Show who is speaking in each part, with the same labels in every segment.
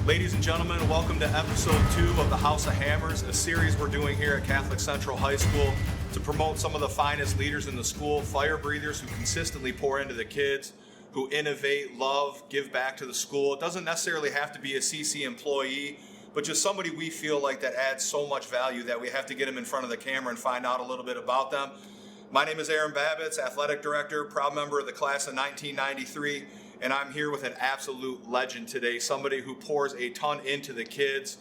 Speaker 1: Ladies and gentlemen, welcome to episode 2 of the House of Hammers, a series we're doing here at Catholic Central High School to promote some of the finest leaders in the school, fire breathers who consistently pour into the kids, who innovate, love, give back to the school. It doesn't necessarily have to be a CC employee, but just somebody we feel like that adds so much value that we have to get them in front of the camera and find out a little bit about them. My name is Babicz, athletic director, proud member of the class of 1993. And I'm here with an absolute legend today, somebody who pours a ton into the kids,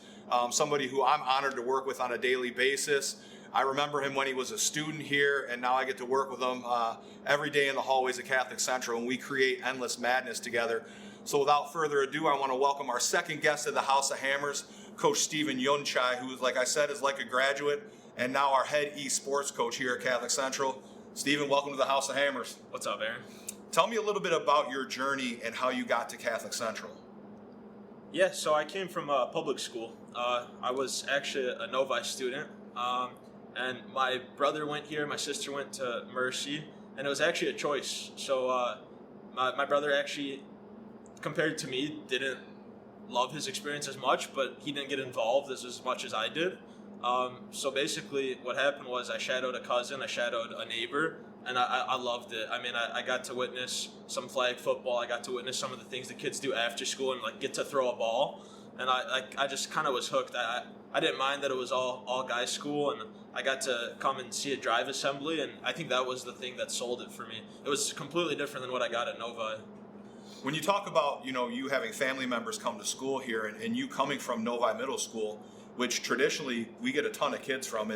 Speaker 1: somebody who I'm honored to work with on a daily basis. I remember him when he was a student here, and now I get to work with him every day in the hallways of Catholic Central, and we create endless madness together. So without further ado, I want to welcome our second guest of the House of Hammers, Coach Stephen Juncaj, who, like I said, is like a graduate, and now our head esports coach here at Catholic Central. Stephen, welcome to the House of Hammers.
Speaker 2: What's up, Aaron?
Speaker 1: Tell me a little bit about your journey and how you got to Catholic Central.
Speaker 2: Yeah, so I came from public school. I was actually a Novi student, and my brother went here, my sister went to Mercy, and it was actually a choice. So my brother actually, compared to me, didn't love his experience as much, but he didn't get involved as much as I did. So basically what happened was I shadowed a cousin, I shadowed a neighbor, and I loved it. I mean, I got to witness some flag football. I got to witness some of the things the kids do after school and like get to throw a ball. And I just kind of was hooked. I didn't mind that it was all guys school, and I got to come and see a drive assembly. And I think that was the thing that sold it for me. It was completely different than what I got at Novi.
Speaker 1: When you talk about, you having family members come to school here and you coming from Novi Middle School, which traditionally we get a ton of kids from,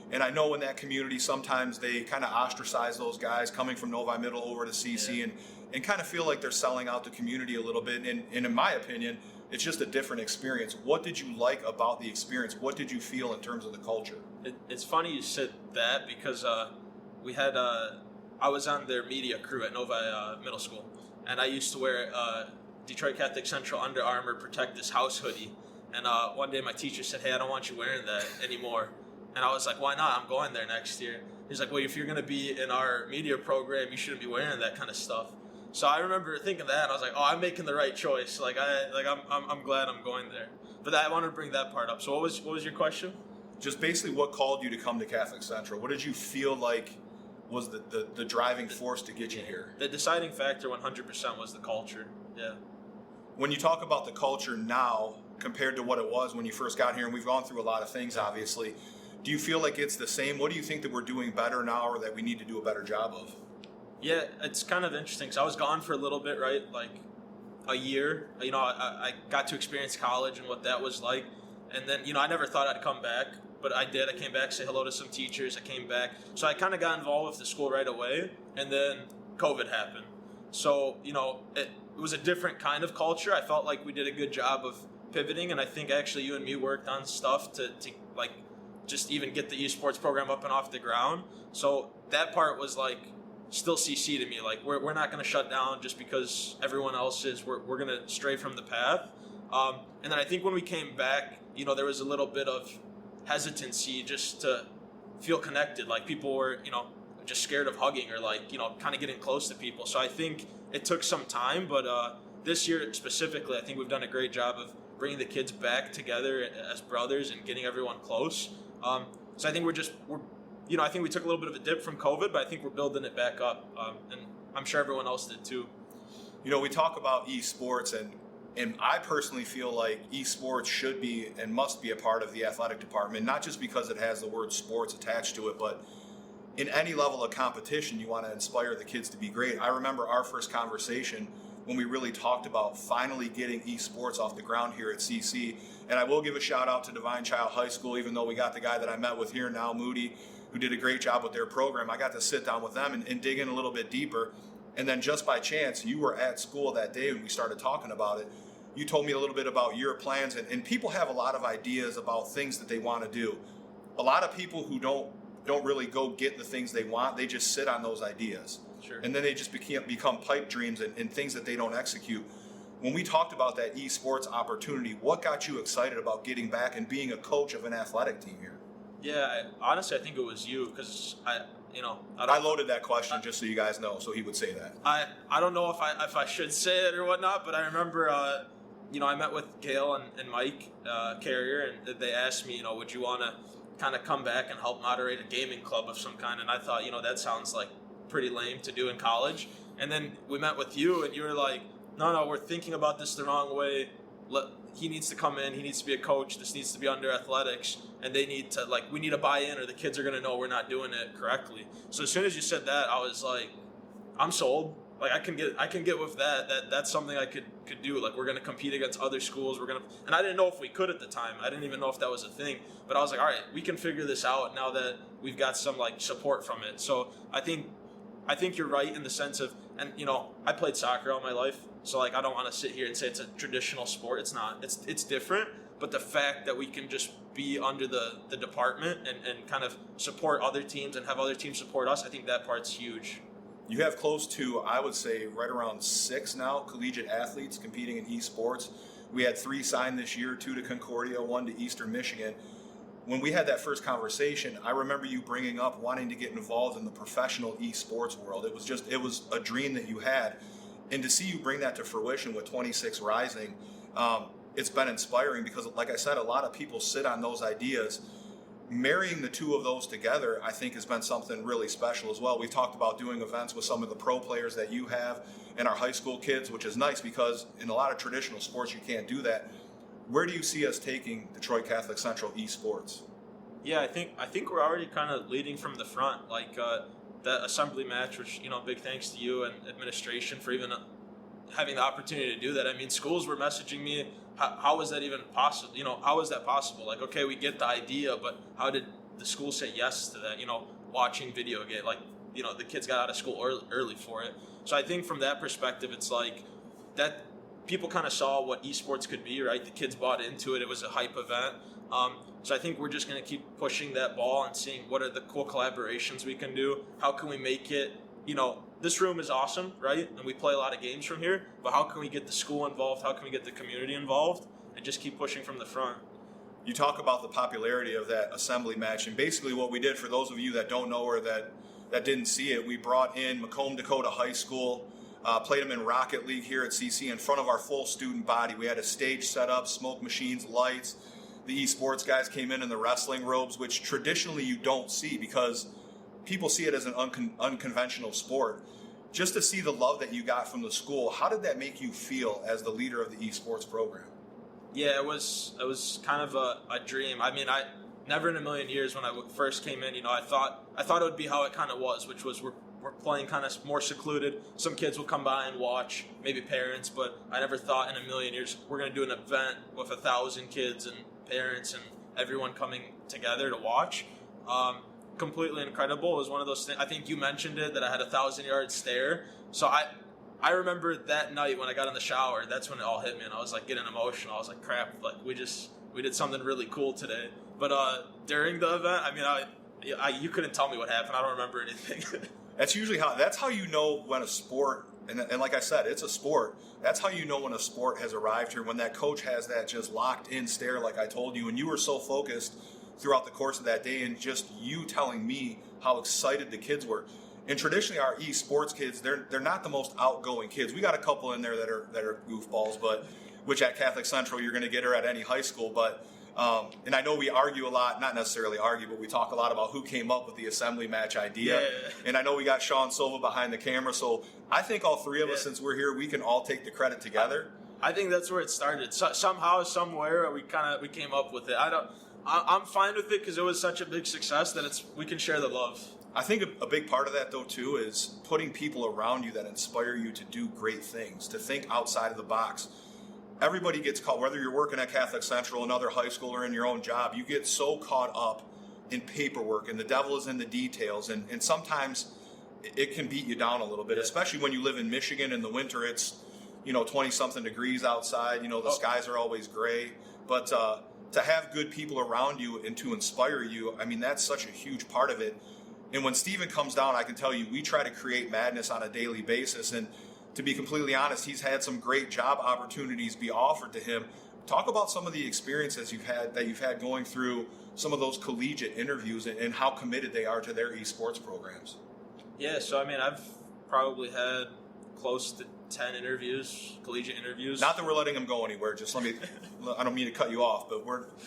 Speaker 1: and I know in that community sometimes they kind of ostracize those guys coming from Novi Middle over to CC,
Speaker 2: Yeah.
Speaker 1: and kind of feel like they're selling out the community a little bit. And in my opinion, it's just a different experience. What did you like about the experience? What did you feel in terms of the culture?
Speaker 2: It's funny you said that because we had I was on their media crew at Novi Middle School, and I used to wear Detroit Catholic Central Under Armour Protect This House hoodie. And one day my teacher said, "Hey, I don't want you wearing that anymore." And I was like, "Why not? I'm going there next year." He's like, "Well, if you're going to be in our media program, you shouldn't be wearing that kind of stuff." So I remember thinking that, and I was like, "Oh, I'm making the right choice. I'm glad I'm going there." But I wanted to bring that part up. So what was your question?
Speaker 1: Just basically what called you to come to Catholic Central? What did you feel like was the driving force to get you here?
Speaker 2: The deciding factor 100% was the culture. Yeah.
Speaker 1: When you talk about the culture now compared to what it was when you first got here, and we've gone through a lot of things, obviously, do you feel like it's the same? What do you think that we're doing better now or that we need to do a better job of?
Speaker 2: Yeah, it's kind of interesting. So I was gone for a little bit, right? Like a year. I got to experience college and what that was like. And then, I never thought I'd come back, but I did. I came back, say hello to some teachers. I came back. So I kind of got involved with the school right away. And then COVID happened. So, it was a different kind of culture. I felt like we did a good job of pivoting, and I think actually you and me worked on stuff to like just even get the esports program up and off the ground. So that part was like still CC to me. Like we're not going to shut down just because everyone else is. We're going to stray from the path. And then I think when we came back, there was a little bit of hesitancy just to feel connected. Like people were, just scared of hugging or like, kind of getting close to people. So I think it took some time, but this year specifically, I think we've done a great job of bringing the kids back together as brothers and getting everyone close. So I think I think we took a little bit of a dip from COVID, but I think we're building it back up. And I'm sure everyone else did too.
Speaker 1: We talk about esports, and I personally feel like esports should be and must be a part of the athletic department, not just because it has the word sports attached to it, but in any level of competition, you want to inspire the kids to be great. I remember our first conversation when we really talked about finally getting esports off the ground here at CC. And I will give a shout out to Divine Child High School, even though we got the guy that I met with here now, Moody, who did a great job with their program. I got to sit down with them and dig in a little bit deeper. And then just by chance, you were at school that day when we started talking about it. You told me a little bit about your plans, and people have a lot of ideas about things that they want to do. A lot of people who don't really go get the things they want, they just sit on those ideas.
Speaker 2: Sure.
Speaker 1: And then they just become pipe dreams and things that they don't execute. When we talked about that esports opportunity, what got you excited about getting back and being a coach of an athletic team here?
Speaker 2: Yeah, honestly, I think it was you because
Speaker 1: I loaded that question just so you guys know, so he would say that.
Speaker 2: I don't know if I should say it or whatnot, but I remember I met with Gail and Mike Carrier, and they asked me, would you want to kind of come back and help moderate a gaming club of some kind? And I thought, that sounds like pretty lame to do in college. And then we met with you, and you were like, no, we're thinking about this the wrong way. He needs to come in. He needs to be a coach. This needs to be under athletics, and they need to we need to buy in, or the kids are going to know we're not doing it correctly. So as soon as you said that, I was like, I'm sold. Like I can get with that. That's something I could do. Like we're going to compete against other schools. And I didn't know if we could at the time. I didn't even know if that was a thing. But I was like, all right, we can figure this out now that we've got some support from it. So I think you're right in the sense of, and I played soccer all my life. So I don't want to sit here and say it's a traditional sport. It's not. It's different. But the fact that we can just be under the department and kind of support other teams and have other teams support us, I think that part's huge.
Speaker 1: You have close to, I would say, right around 6 now collegiate athletes competing in esports. We had 3 signed this year, 2 to Concordia, 1 to Eastern Michigan. When we had that first conversation, I remember you bringing up wanting to get involved in the professional esports world. It was a dream that you had. And to see you bring that to fruition with 26 Rising, it's been inspiring because, like I said, a lot of people sit on those ideas. Marrying the two of those together, I think, has been something really special as well. We've talked about doing events with some of the pro players that you have and our high school kids, which is nice because in a lot of traditional sports, you can't do that. Where do you see us taking Detroit Catholic Central esports?
Speaker 2: Yeah, I think we're already kind of leading from the front. That assembly match, which, big thanks to you and administration for even having the opportunity to do that. I mean, schools were messaging me, how is that even possible? How is that possible? Okay, we get the idea, but how did the school say yes to that? Watching video game, the kids got out of school early for it. So I think from that perspective, it's that people kind of saw what esports could be, right? The kids bought into it. It was a hype event. So I think we're just going to keep pushing that ball and seeing what are the cool collaborations we can do. How can we make it, this room is awesome, right? And we play a lot of games from here, but how can we get the school involved? How can we get the community involved and just keep pushing from the front?
Speaker 1: You talk about the popularity of that assembly match, and basically what we did, for those of you that don't know or that didn't see it, we brought in Macomb Dakota High School, played them in Rocket League here at CC in front of our full student body. We had a stage set up, smoke machines, lights. The esports guys came in the wrestling robes, which traditionally you don't see because people see it as an unconventional sport. Just to see the love that you got from the school, how did that make you feel as the leader of the esports program?
Speaker 2: Yeah, it was kind of a dream. I mean, I never in a million years when I first came in, I thought it would be how it kind of was, which was we're playing kind of more secluded. Some kids will come by and watch, maybe parents, but I never thought in a million years we're going to do an event with 1,000 kids and parents and everyone coming together to watch. Completely incredible. It was one of those things. I think you mentioned it, that I had a 1,000-yard stare. So I remember that night when I got in the shower, that's when it all hit me, and I was getting emotional. I was like, crap, we did something really cool today. But during the event, I mean, you couldn't tell me what happened. I don't remember anything.
Speaker 1: That's how you know when a sport, and like I said, it's a sport. That's how you know when a sport has arrived here, when that coach has that just locked in stare, like I told you, and you were so focused throughout the course of that day, and just you telling me how excited the kids were. And traditionally, our esports kids, they're not the most outgoing kids. We got a couple in there that are goofballs, but which at Catholic Central you're going to get her at any high school. But and I know we argue a lot, not necessarily argue, but we talk a lot about who came up with the assembly match idea. Yeah. And I know we got Sean Silva behind the camera, so I think all three of us, since we're here, we can all take the credit together.
Speaker 2: I think that's where it started. Somehow, somewhere, we came up with it. I'm fine with it because it was such a big success that we can share the love.
Speaker 1: I think a big part of that, though, too, is putting people around you that inspire you to do great things, to think outside of the box. Everybody gets caught, whether you're working at Catholic Central, another high school, or in your own job, you get so caught up in paperwork, and the devil is in the details, and sometimes it can beat you down a little bit, especially when you live in Michigan in the winter. It's 20-something degrees outside. The skies are always gray. But to have good people around you and to inspire you, I mean, that's such a huge part of it. And when Steven comes down, I can tell you, we try to create madness on a daily basis. And to be completely honest, he's had some great job opportunities be offered to him. Talk about some of the experiences you've had going through some of those collegiate interviews and how committed they are to their esports programs.
Speaker 2: Yeah, so I mean, I've probably had close to 10 interviews, collegiate interviews.
Speaker 1: Not that we're letting him go anywhere. Just I don't mean to cut you off, but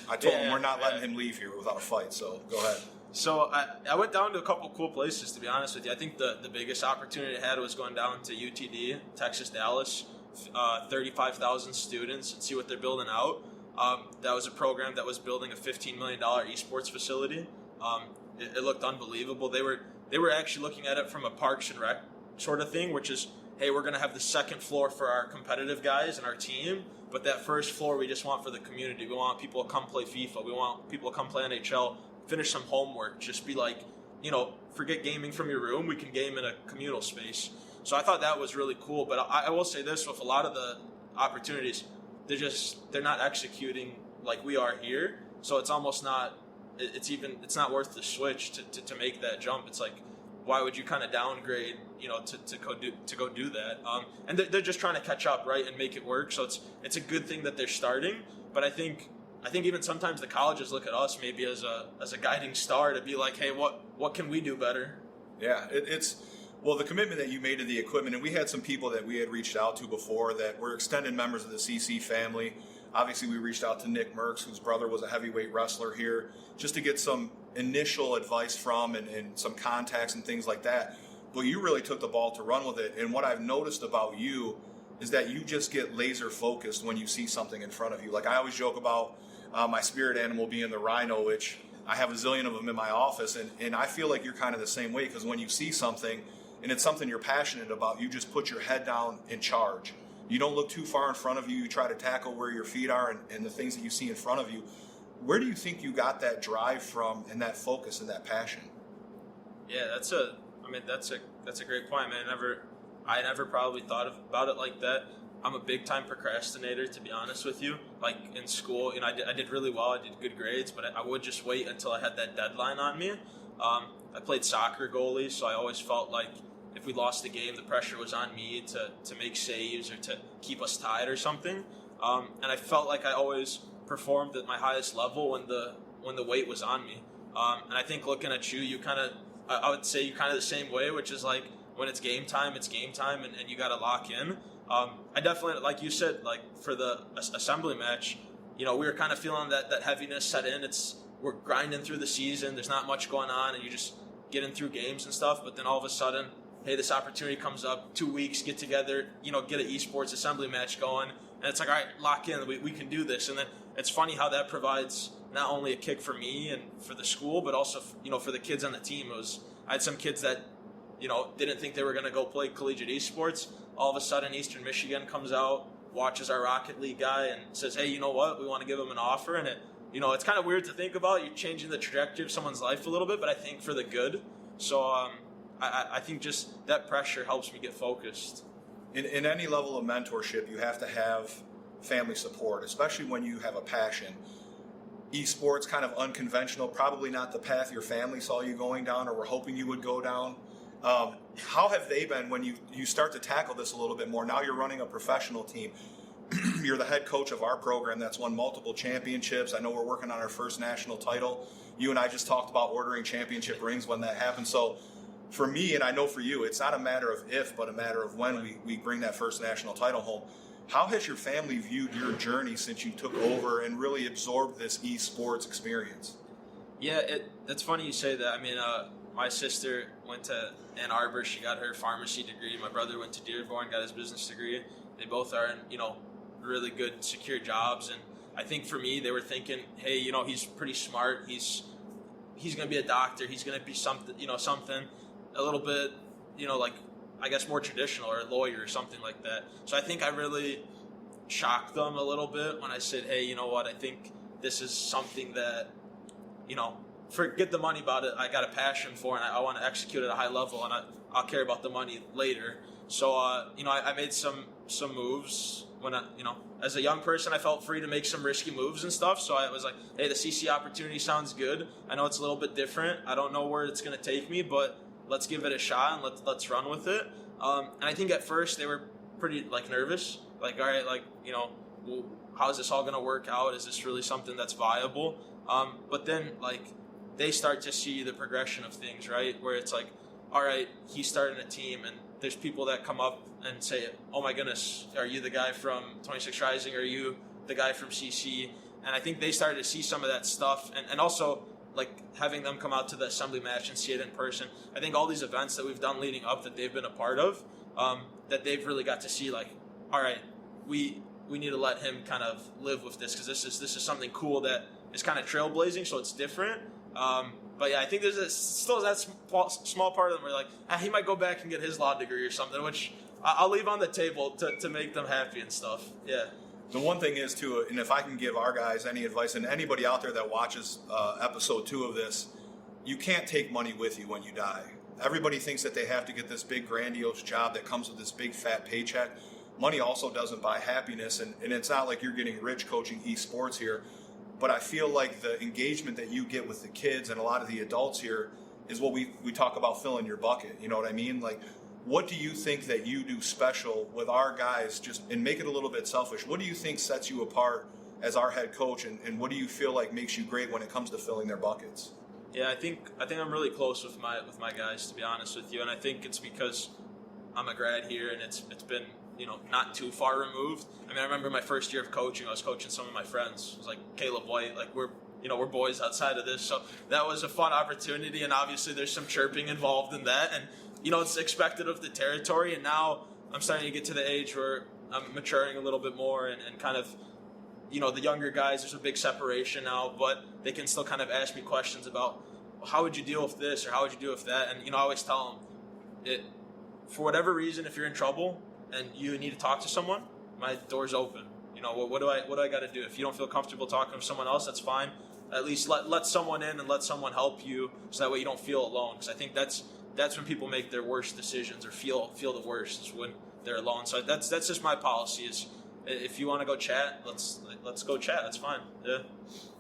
Speaker 1: I told him we're not letting him leave here without a fight. So go ahead.
Speaker 2: So I went down to a couple cool places, to be honest with you. I think the biggest opportunity I had was going down to UTD, Texas Dallas, 35,000 students, and see what they're building out. That was a program that was building a $15 million esports facility. It looked unbelievable. They were actually looking at it from a Parks and Rec sort of thing, which is, hey, we're going to have the second floor for our competitive guys and our team, but that first floor we just want for the community. We want people to come play FIFA. We want people to come play NHL, finish some homework, just be like, forget gaming from your room. We can game in a communal space. So I thought that was really cool. But I will say this, with a lot of the opportunities, they're not executing like we are here. So it's almost not, it's not worth the switch to make that jump. It's like, why would you kind of downgrade, to go do that? And they're just trying to catch up, right, and make it work. So it's a good thing that they're starting. But I think even sometimes the colleges look at us maybe as a guiding star to be like, hey, what can we do better?
Speaker 1: Yeah, well, the commitment that you made to the equipment, and we had some people that we had reached out to before that were extended members of the CC family. Obviously, we reached out to Nick Merckx, whose brother was a heavyweight wrestler here, just to get some initial advice from and some contacts and things like that. But you really took the ball to run with it. And what I've noticed about you is that you just get laser focused when you see something in front of you. Like I always joke about my spirit animal being the rhino, which I have a zillion of them in my office. And I feel like you're kind of the same way, because when you see something and it's something you're passionate about, you just put your head down and charge. You don't look too far in front of you. You try to tackle where your feet are and the things that you see in front of you. Where do you think you got that drive from, and that focus and that passion?
Speaker 2: Yeah, that's a great point, man. I never probably thought about it like that. I'm a big time procrastinator, to be honest with you. Like in school, I did really well. I did good grades, but I would just wait until I had that deadline on me. I played soccer goalie, so I always felt like if we lost the game, the pressure was on me to make saves or to keep us tied or something. And I felt like I always performed at my highest level when the weight was on me. And I think looking at you, I would say you kind of the same way, which is like when it's game time, and you got to lock in. I definitely, like you said, like for the assembly match, we were kind of feeling that heaviness set in. We're grinding through the season. There's not much going on, and you just getting through games and stuff. But then all of a sudden, hey, this opportunity comes up, 2 weeks, get together, get an esports assembly match going. And it's like, all right, lock in, we can do this. And then it's funny how that provides not only a kick for me and for the school, but also, for the kids on the team. I had some kids that, didn't think they were going to go play collegiate esports. All of a sudden, Eastern Michigan comes out, watches our Rocket League guy and says, hey, you know what? We want to give him an offer. And it's kind of weird to think about. You're changing the trajectory of someone's life a little bit, but I think for the good. So I think just that pressure helps me get focused.
Speaker 1: In any level of mentorship, you have to have family support, especially when you have a passion. Esports, kind of unconventional, probably not the path your family saw you going down or were hoping you would go down. How have they been when you start to tackle this a little bit more? Now you're running a professional team. You're the head coach of our program that's won multiple championships. I know we're working on our first national title. You and I just talked about ordering championship rings when that happens. So for me, and I know for you, it's not a matter of if, but a matter of when we bring that first national title home. How has your family viewed your journey since you took over and really absorbed this esports experience?
Speaker 2: Yeah, it's funny you say that. I mean, my sister went to Ann Arbor. She got her pharmacy degree. My brother went to Dearborn, got his business degree. They both are in, really good, secure jobs. And I think for me, they were thinking, hey, he's pretty smart. He's going to be a doctor. He's going to be something, something a little bit, like, I guess more traditional, or a lawyer or something like that. So I think I really shocked them a little bit when I said, hey, you know what, I think this is something that, forget the money about it. I got a passion for it, and I want to execute at a high level, and I'll care about the money later. So, I made some moves when as a young person, I felt free to make some risky moves and stuff. So I was like, hey, the CC opportunity sounds good. I know it's a little bit different. I don't know where it's going to take me, but let's give it a shot and let's run with it. And I think at first they were pretty nervous. Like, all right, well, how is this all going to work out? Is this really something that's viable? But then they start to see the progression of things, right? Where it's like, all right, he's starting a team, and there's people that come up and say, oh my goodness, are you the guy from 26 Rising? Are you the guy from CC? And I think they started to see some of that stuff, and also like having them come out to the assembly match and see it in person. I think all these events that we've done leading up that they've been a part of, that they've really got to see like, all right, we need to let him kind of live with this, because this is something cool that is kind of trailblazing, so it's different. But yeah, I think there's still that small part of them where like, he might go back and get his law degree or something, which I'll leave on the table to make them happy and stuff. Yeah.
Speaker 1: The one thing is, too, and if I can give our guys any advice, and anybody out there that watches episode 2 of this, you can't take money with you when you die. Everybody thinks that they have to get this big, grandiose job that comes with this big, fat paycheck. Money also doesn't buy happiness, and it's not like you're getting rich coaching esports here. But I feel like the engagement that you get with the kids and a lot of the adults here is what we talk about filling your bucket. You know what I mean? Like, what do you think that you do special with our guys, and make it a little bit selfish? What do you think sets you apart as our head coach, and what do you feel like makes you great when it comes to filling their buckets?
Speaker 2: Yeah, I think I'm really close with my guys, to be honest with you, and I think it's because I'm a grad here and it's been, you know, not too far removed. I mean, I remember my first year of coaching, I was coaching some of my friends. It was like Caleb White, like we're boys outside of this, so that was a fun opportunity, and obviously there's some chirping involved in that, and you know, it's expected of the territory, and now I'm starting to get to the age where I'm maturing a little bit more, and kind of, you know, the younger guys, there's a big separation now, but they can still kind of ask me questions about, well, how would you deal with this, or how would you deal with that? And, you know, I always tell them, for whatever reason, if you're in trouble and you need to talk to someone, my door's open. You know, what do I got to do? If you don't feel comfortable talking to someone else, that's fine. At least let someone in and let someone help you, so that way you don't feel alone. Because I think that's when people make their worst decisions or feel the worst, is when they're alone. So that's just my policy is, if you want to go chat, let's go chat. That's fine. Yeah.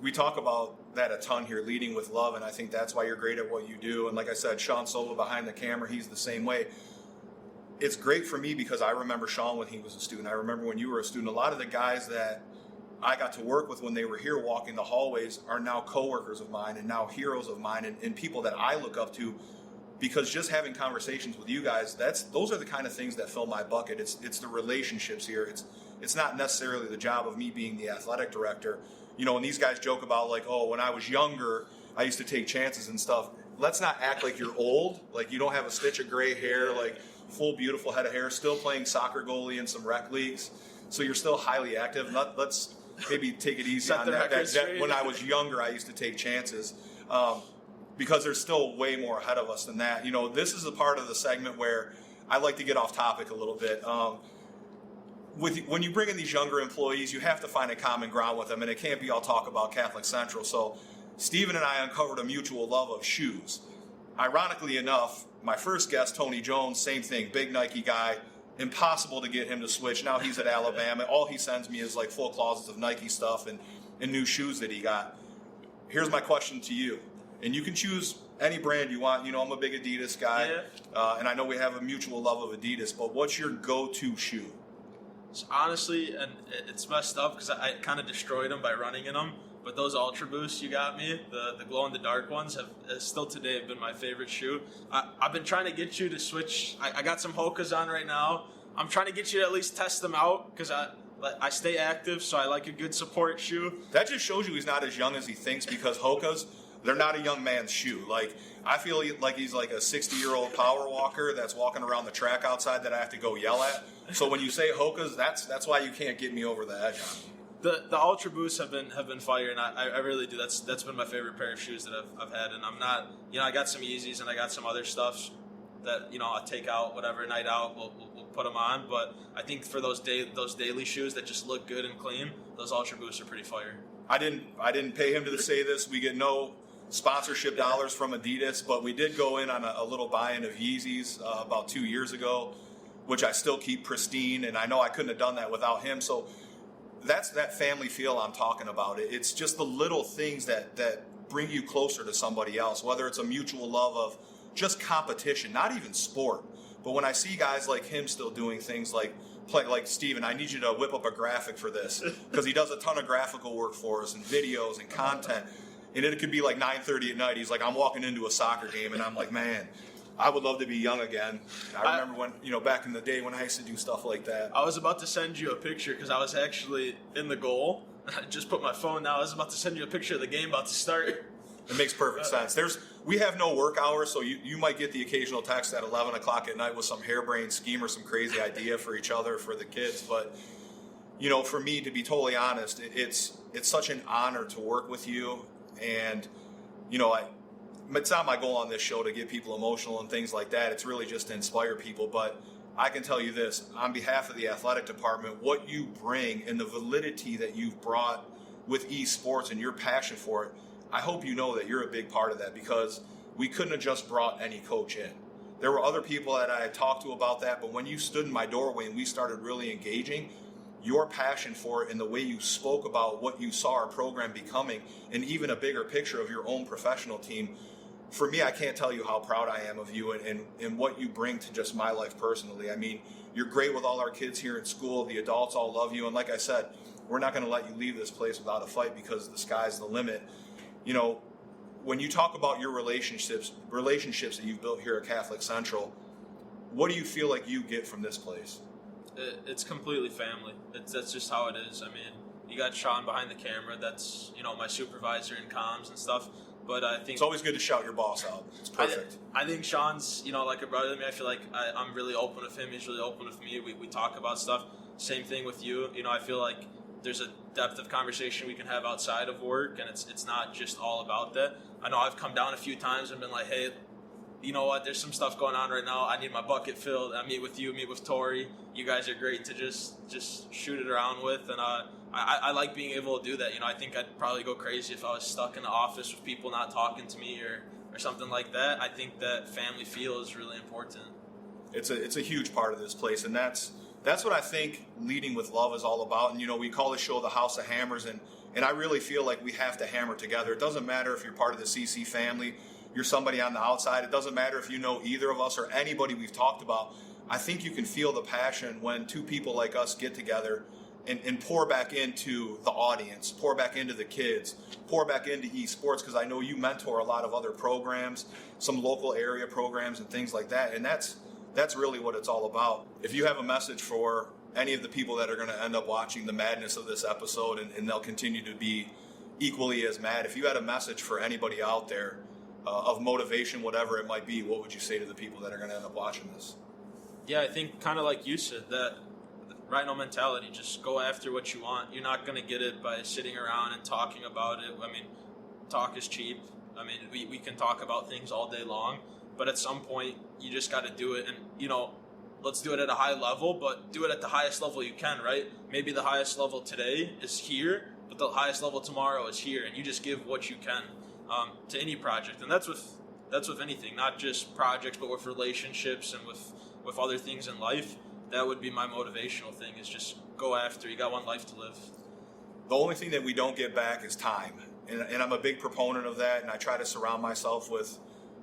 Speaker 1: We talk about that a ton here, leading with love, and I think that's why you're great at what you do. And like I said, Sean Sola behind the camera, he's the same way. It's great for me because I remember Sean when he was a student. I remember when you were a student. A lot of the guys that I got to work with when they were here walking the hallways are now coworkers of mine and now heroes of mine, and people that I look up to, because just having conversations with you guys, those are the kind of things that fill my bucket. It's the relationships here. It's not necessarily the job of me being the athletic director. You know, when these guys joke about like, oh, when I was younger, I used to take chances and stuff. Let's not act like you're old, like you don't have a stitch of gray hair, like full beautiful head of hair, still playing soccer goalie in some rec leagues. So you're still highly active. Let's maybe take it easy on that. When I was younger, I used to take chances. Because there's still way more ahead of us than that. You know, this is a part of the segment where I like to get off topic a little bit. When you bring in these younger employees, you have to find a common ground with them, and it can't be all talk about Catholic Central. So Steven and I uncovered a mutual love of shoes. Ironically enough, my first guest, Tony Jones, same thing, big Nike guy, impossible to get him to switch. Now he's at Alabama. All he sends me is like full closets of Nike stuff and new shoes that he got. Here's my question to you. And you can choose any brand you want. You know, I'm a big Adidas guy, and I know we have a mutual love of Adidas, but what's your go-to shoe?
Speaker 2: So honestly, and it's messed up because I kind of destroyed them by running in them, but those Ultra Boosts you got me, the glow-in-the-dark ones, have still today been my favorite shoe. I've been trying to get you to switch. I got some Hokas on right now. I'm trying to get you to at least test them out because I stay active, so I like a good support shoe.
Speaker 1: That just shows you he's not as young as he thinks, because Hokas, they're not a young man's shoe. Like, I feel like he's like a 60-year-old power walker that's walking around the track outside that I have to go yell at. So when you say Hokas, that's why you can't get me over the edge on them.
Speaker 2: The Ultra Boosts have been fire, and I really do. That's been my favorite pair of shoes that I've had. And I'm not, you know, I got some Yeezys and I got some other stuff that, you know, I'll take out whatever night out. We'll put them on. But I think for those daily shoes that just look good and clean, those Ultra Boosts are pretty fire.
Speaker 1: I didn't pay him to say this. We get no sponsorship dollars from Adidas, but we did go in on a little buy-in of Yeezys about 2 years ago, which I still keep pristine, and I know I couldn't have done that without him. So that's that family feel I'm talking about. It's just the little things that bring you closer to somebody else, whether it's a mutual love of just competition, not even sport. But when I see guys like him still doing things like Steven, I need you to whip up a graphic for this, because he does a ton of graphical work for us and videos and content. And it could be like 9:30 at night. He's like, I'm walking into a soccer game, and I'm like, man, I would love to be young again. I remember when, back in the day when I used to do stuff like that.
Speaker 2: I was about to send you a picture because I was actually in the goal. I just put my phone down. I was about to send you a picture of the game about to start.
Speaker 1: It makes perfect sense. We have no work hours, so you might get the occasional text at 11 o'clock at night with some harebrained scheme or some crazy idea for each other, for the kids. But, for me, to be totally honest, it's such an honor to work with you. And, it's not my goal on this show to get people emotional and things like that. It's really just to inspire people. But I can tell you this, on behalf of the athletic department, what you bring and the validity that you've brought with esports and your passion for it, I hope you know that you're a big part of that, because we couldn't have just brought any coach in. There were other people that I had talked to about that, but when you stood in my doorway and we started really engaging, your passion for it and the way you spoke about what you saw our program becoming, and even a bigger picture of your own professional team, for me, I can't tell you how proud I am of you and what you bring to just my life personally. I mean, you're great with all our kids here in school. The adults all love you. And like I said, we're not going to let you leave this place without a fight, because the sky's the limit. When you talk about your relationships that you've built here at Catholic Central, what do you feel like you get from this place?
Speaker 2: It's completely family. That's just how it is. I mean, you got Sean behind the camera. That's, my supervisor in comms and stuff. But I think
Speaker 1: it's always good to shout your boss out. It's perfect.
Speaker 2: I think Sean's, like a brother to me. I feel like I'm really open with him. He's really open with me. We talk about stuff. Same thing with you. I feel like there's a depth of conversation we can have outside of work, and it's not just all about that. I know I've come down a few times and been like, hey, you know what? There's some stuff going on right now. I need my bucket filled. I meet with you, meet with Tori. You guys are great to just shoot it around with, and I like being able to do that. I think I'd probably go crazy if I was stuck in the office with people not talking to me or something like that. I think that family feel is really important.
Speaker 1: It's a huge part of this place, and that's what I think leading with love is all about. And we call the show the House of Hammers, and I really feel like we have to hammer together. It doesn't matter if you're part of the CC family, you're somebody on the outside. It doesn't matter if you know either of us or anybody we've talked about. I think you can feel the passion when two people like us get together and pour back into the audience, pour back into the kids, pour back into esports, because I know you mentor a lot of other programs, some local area programs and things like that, and that's really what it's all about. If you have a message for any of the people that are going to end up watching the madness of this episode, and they'll continue to be equally as mad, if you had a message for anybody out there of motivation, whatever it might be, what would you say to the people that are going to end up watching this?
Speaker 2: Yeah, I think kind of like you said, that Rhino mentality, just go after what you want. You're not going to get it by sitting around and talking about it. I mean, talk is cheap. I mean, we can talk about things all day long, but at some point you just got to do it. And, let's do it at a high level, but do it at the highest level you can, right? Maybe the highest level today is here, but the highest level tomorrow is here, and you just give what you can to any project. And that's with anything, not just projects, but with relationships and with other things in life. That would be my motivational thing, is just go after. You got one life to live.
Speaker 1: The only thing that we don't get back is time. And I'm a big proponent of that, and I try to surround myself with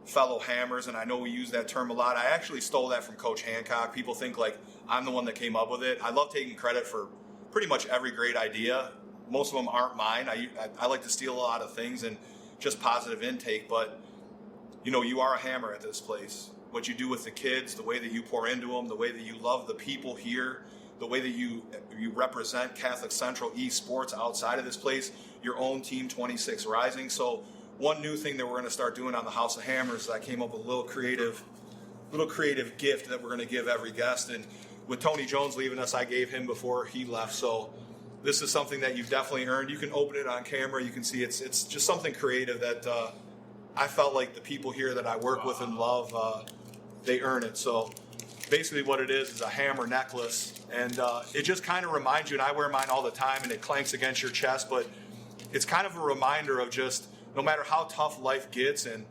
Speaker 1: fellow hammers, and I know we use that term a lot. I actually stole that from Coach Hancock. People think like I'm the one that came up with it. I love taking credit for pretty much every great idea. Most of them aren't mine. I like to steal a lot of things and just positive intake, but you are a hammer at this place. What you do with the kids, the way that you pour into them, the way that you love the people here, the way that you represent Catholic Central esports outside of this place, your own team 26 Rising. So one new thing that we're going to start doing on the House of Hammers is I came up with a little creative gift that we're going to give every guest. And with Tony Jones leaving us, I gave him before he left. So this is something that you've definitely earned. You can open it on camera. You can see it's just something creative that I felt like the people here that I work with and love, they earn it. So basically what it is a hammer necklace, and it just kind of reminds you, and I wear mine all the time, and it clanks against your chest, but it's kind of a reminder of just no matter how tough life gets and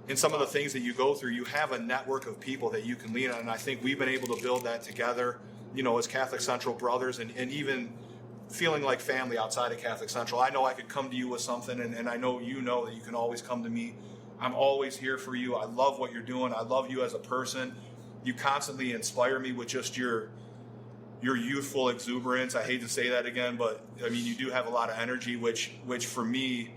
Speaker 1: in some of the things that you go through, you have a network of people that you can lean on, and I think we've been able to build that together, as Catholic Central brothers, and even feeling like family outside of Catholic Central. I know I could come to you with something, and I know that you can always come to me. I'm always here for you. I love what you're doing. I love you as a person. You constantly inspire me with just your youthful exuberance. I hate to say that again, but I mean, you do have a lot of energy, which for me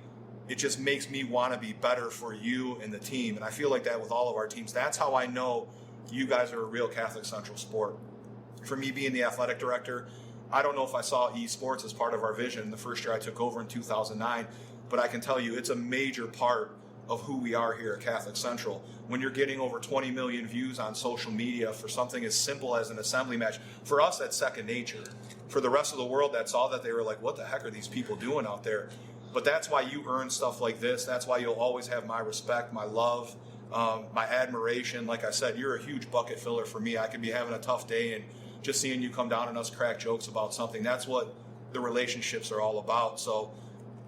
Speaker 1: it just makes me want to be better for you and the team. And I feel like that with all of our teams. That's how I know you guys are a real Catholic Central sport. For me being the athletic director, I don't know if I saw esports as part of our vision the first year I took over in 2009, but I can tell you it's a major part of who we are here at Catholic Central. When you're getting over 20 million views on social media for something as simple as an assembly match, for us that's second nature. For the rest of the world that saw that, they were like, what the heck are these people doing out there? But that's why you earn stuff like this. That's why you'll always have my respect, my love, my admiration. Like I said, you're a huge bucket filler for me. I could be having a tough day, and just seeing you come down and us crack jokes about something, that's what the relationships are all about. So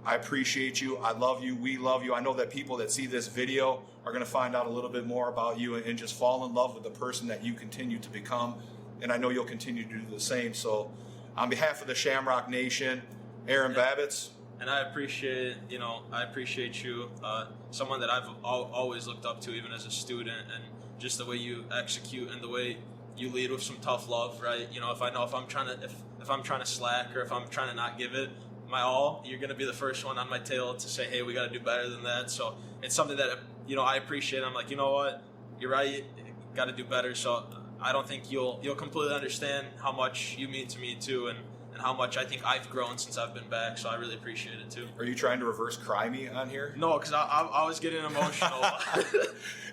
Speaker 1: I appreciate you. I love you. We love you. I know that people that see this video are going to find out a little bit more about you and just fall in love with the person that you continue to become. And I know you'll continue to do the same. So on behalf of the Shamrock Nation, Aaron Babicz.
Speaker 2: And I appreciate, I appreciate you, someone that I've always looked up to, even as a student, and just the way you execute and the way you lead with some tough love, right? If I'm trying to slack, or if I'm trying to not give it my all, you're going to be the first one on my tail to say, hey, we got to do better than that. So it's something that, I appreciate. I'm like, you know what? You're right. Got to do better. So I don't think you'll completely understand how much you mean to me too, and how much I think I've grown since I've been back. So I really appreciate it too.
Speaker 1: Are you trying to reverse cry me on here?
Speaker 2: No, because I was getting emotional.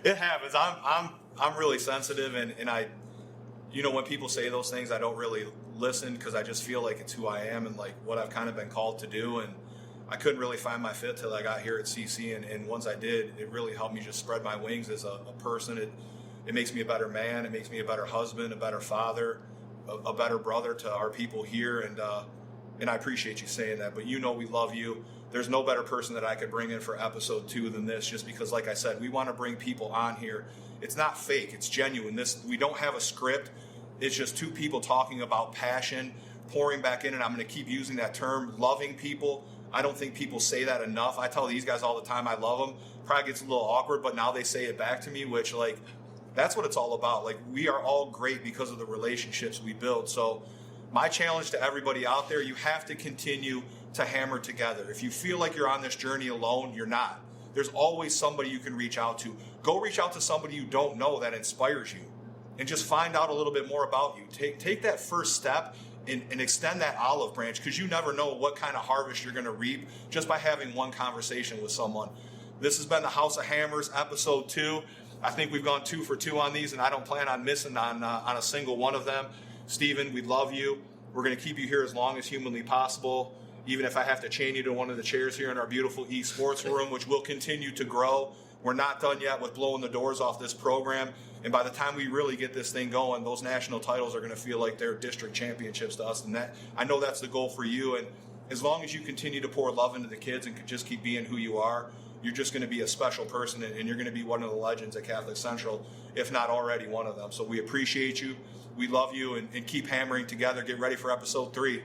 Speaker 1: It happens. I'm really sensitive, and I, when people say those things, I don't really listen because I just feel like it's who I am and like what I've kind of been called to do. And I couldn't really find my fit till I got here at CC, and once I did, it really helped me just spread my wings as a person. It makes me a better man. It makes me a better husband, a better father, a better brother to our people here. And I appreciate you saying that. But we love you. There's no better person that I could bring in for episode 2 than this, just because, like I said, we want to bring people on here. It's not fake. It's genuine. We don't have a script. It's just two people talking about passion, pouring back in, and I'm going to keep using that term, loving people. I don't think people say that enough. I tell these guys all the time I love them. Probably gets a little awkward, but now they say it back to me, which, that's what it's all about. We are all great because of the relationships we build. So my challenge to everybody out there, you have to continue to hammer together. If you feel like you're on this journey alone, you're not. There's always somebody you can reach out to. Go reach out to somebody you don't know that inspires you, and just find out a little bit more about you. Take that first step and extend that olive branch, because you never know what kind of harvest you're going to reap just by having one conversation with someone. This has been the House of Hammers, episode 2. I think we've gone 2 for 2 on these, and I don't plan on missing on a single one of them. Steven, we love you. We're going to keep you here as long as humanly possible, even if I have to chain you to one of the chairs here in our beautiful esports room, which will continue to grow. We're not done yet with blowing the doors off this program. And by the time we really get this thing going, those national titles are going to feel like they're district championships to us. And I know that's the goal for you. And as long as you continue to pour love into the kids and just keep being who you are, you're just going to be a special person, and you're going to be one of the legends at Catholic Central, if not already one of them. So we appreciate you. We love you, and keep hammering together. Get ready for episode 3.